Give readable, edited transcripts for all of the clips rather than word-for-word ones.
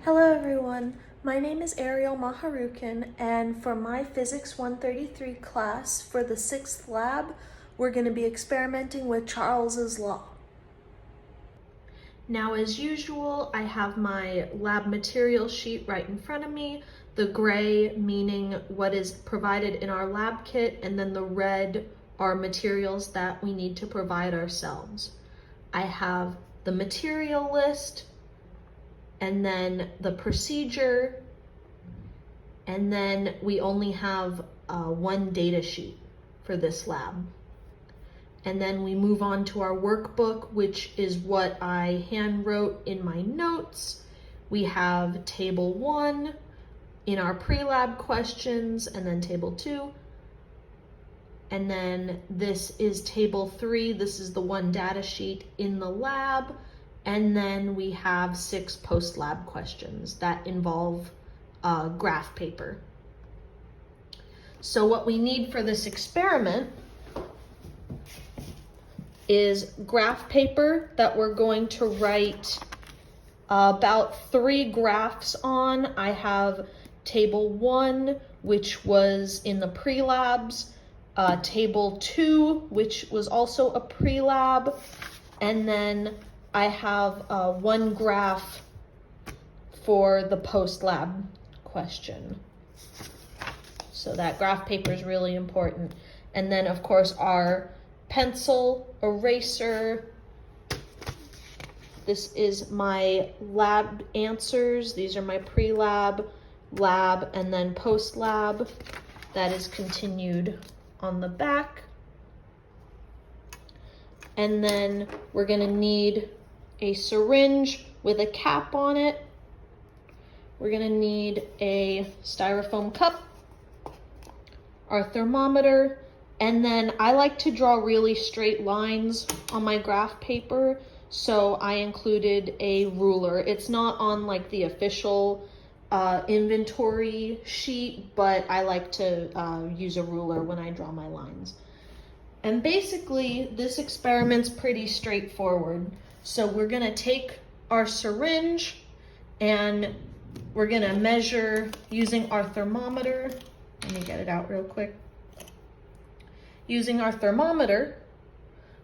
Hello everyone, my name is Ariel Maharukin, and for my Physics 133 class for the 6th lab, we're going to be experimenting with Charles's law. Now, as usual, I have my lab material sheet right in front of me, the gray meaning what is provided in our lab kit, and then the red are materials that we need to provide ourselves. I have the material list, and then the procedure, and then we only have one data sheet for this lab. And then we move on to our workbook, which is what I hand wrote in my notes. We have table 1 in our pre-lab questions, and then table 2. And then this is table 3. This is the one data sheet in the lab. And then we have 6 post-lab questions that involve graph paper. So what we need for this experiment is graph paper that we're going to write about 3 graphs on. I have table 1, which was in the pre-labs, table 2, which was also a pre-lab, and then I have 1 graph for the post-lab question. So that graph paper is really important. And then of course our pencil, eraser. This is my lab answers. These are my pre-lab, lab, and then post-lab. That is continued on the back. And then we're gonna need a syringe with a cap on it. We're gonna need a styrofoam cup, our thermometer, and then I like to draw really straight lines on my graph paper, so I included a ruler. It's not on like the official inventory sheet, but I like to use a ruler when I draw my lines. And basically, this experiment's pretty straightforward. So we're gonna take our syringe and we're gonna measure using our thermometer. Let me get it out real quick. Using our thermometer,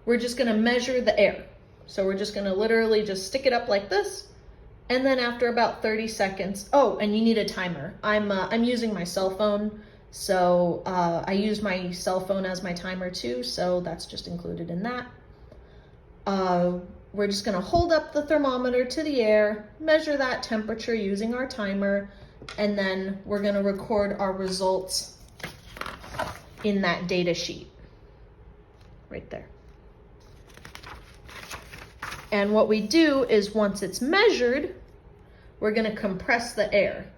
we're just gonna measure the air. So we're just gonna literally just stick it up like this. And then after about 30 seconds, oh, and you need a timer. I'm using my cell phone. So I use my cell phone as my timer too, so that's just included in that. We're just gonna hold up the thermometer to the air, measure that temperature using our timer, and then we're gonna record our results in that data sheet, right there. And what we do is once it's measured, we're gonna compress the air.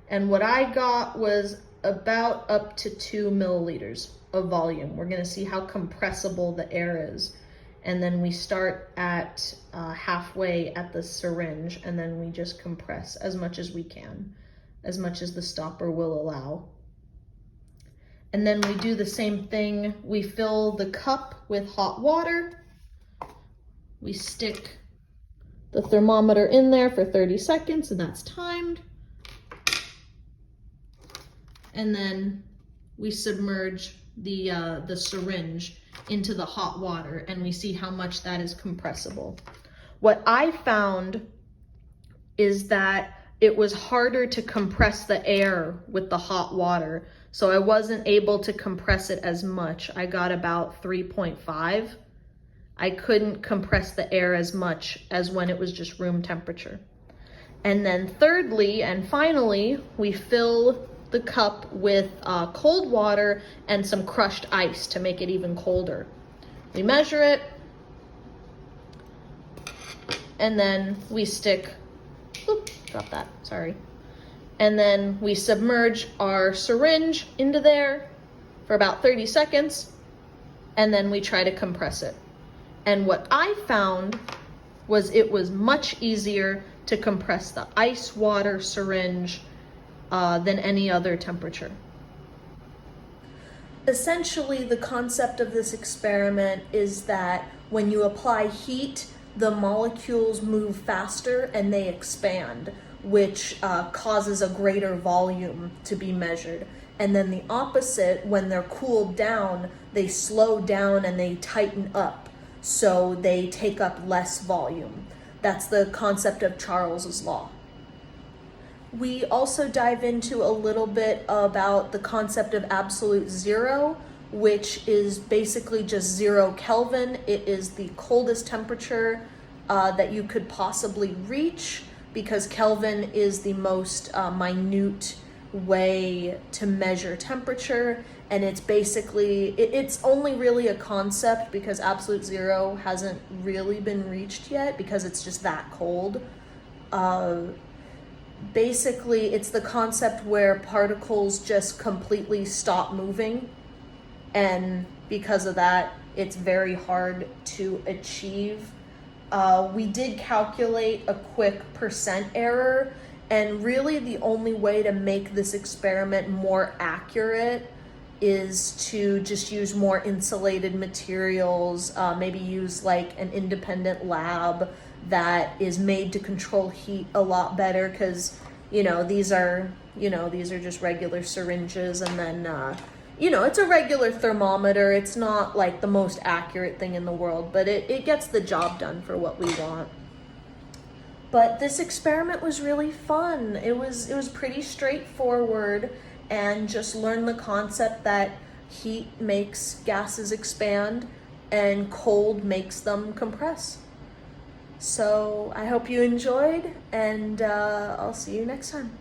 And what I got was about up to 2 milliliters of volume. We're gonna see how compressible the air is. And then we start at halfway at the syringe, and then we just compress as much as we can, as much as the stopper will allow. And then we do the same thing. We fill the cup with hot water. We stick the thermometer in there for 30 seconds, and that's timed. And then we submerge the syringe into the hot water, and we see how much that is compressible. What I found is that it was harder to compress the air with the hot water, so I wasn't able to compress it as much. I got about 3.5. I couldn't compress the air as much as when it was just room temperature. And then thirdly and finally, we fill the cup with cold water and some crushed ice to make it even colder. We measure it, and then we stick, drop that, sorry. And then we submerge our syringe into there for about 30 seconds, and then we try to compress it. And what I found was it was much easier to compress the ice water syringe than any other temperature. Essentially, the concept of this experiment is that when you apply heat, the molecules move faster and they expand, which causes a greater volume to be measured. And then the opposite, when they're cooled down, they slow down and they tighten up, so they take up less volume. That's the concept of Charles's law. We also dive into a little bit about the concept of absolute zero, which is basically just 0 Kelvin. It is the coldest temperature that you could possibly reach, because Kelvin is the most minute way to measure temperature, and it's basically, it's only really a concept because absolute zero hasn't really been reached yet because it's just that cold. Basically, it's the concept where particles just completely stop moving, and because of that, it's very hard to achieve. We did calculate a quick % error, and really the only way to make this experiment more accurate is to just use more insulated materials, maybe use like an independent lab that is made to control heat a lot better, because these are just regular syringes, and then it's a regular thermometer. It's not like the most accurate thing in the world, but it gets the job done for what we want. But this experiment was really fun. It was pretty straightforward, and just learn the concept that heat makes gases expand and cold makes them compress. So I hope you enjoyed, and I'll see you next time.